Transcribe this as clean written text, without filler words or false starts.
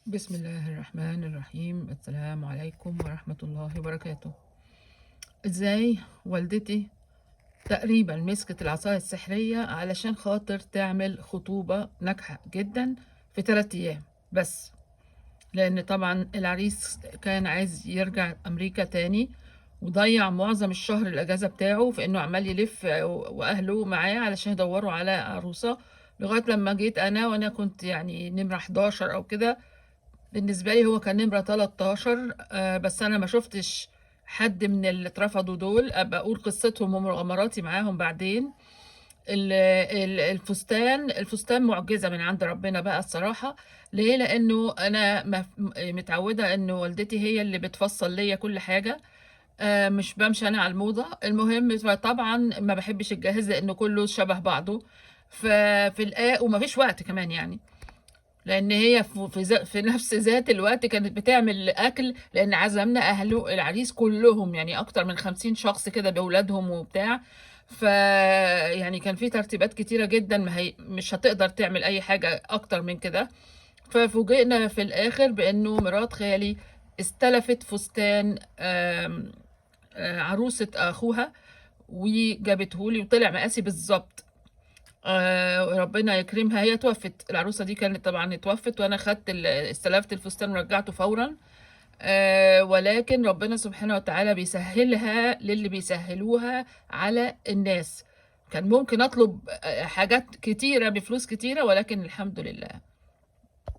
بسم الله الرحمن الرحيم. السلام عليكم ورحمة الله وبركاته. ازاي والدتي تقريبا مسكت العصاية السحرية علشان خاطر تعمل خطوبة ناجحة جدا في 3 أيام بس، لأن طبعا العريس كان عايز يرجع أمريكا تاني وضيع معظم الشهر الأجازة بتاعه في إنه عمال يلف وأهله معاه علشان يدوروا على عروسة، لغاية لما جيت أنا وأنا كنت يعني نمرة 11 أو كده. بالنسبة لي هو كان نمرة 13، بس أنا ما شفتش حد من اللي اترفضوا دول، أبقى أقول قصتهم ومغامراتي معاهم بعدين. الفستان معجزة من عند ربنا بقى الصراحة. ليه؟ لأنه أنا متعودة إنه والدتي هي اللي بتفصل ليا كل حاجة. مش بمشي أنا على الموضة. المهم طبعا ما بحبش الجاهز لأنه كله شبه بعضه. ففي وما فيش وقت كمان يعني، لان هي في نفس ذات الوقت كانت بتعمل اكل، لان عزمنا اهله العريس كلهم، يعني اكتر من 50 شخص كده باولادهم وبتاع. ف يعني كان في ترتيبات كتيرة جدا، ما هي مش هتقدر تعمل اي حاجة اكتر من كده. ففوجئنا في الاخر بانه مرات خالي استلفت فستان عروسة اخوها وجابتهولي وطلع مقاسي بالظبط. ربنا يكرمها، هي توفت، العروسة دي كانت طبعا اتوفت، وانا خدت استلفت الفستان ورجعته فورا. ولكن ربنا سبحانه وتعالى بيسهلها للي بيسهلوها على الناس. كان ممكن اطلب حاجات كتيرة بفلوس كتيرة، ولكن الحمد لله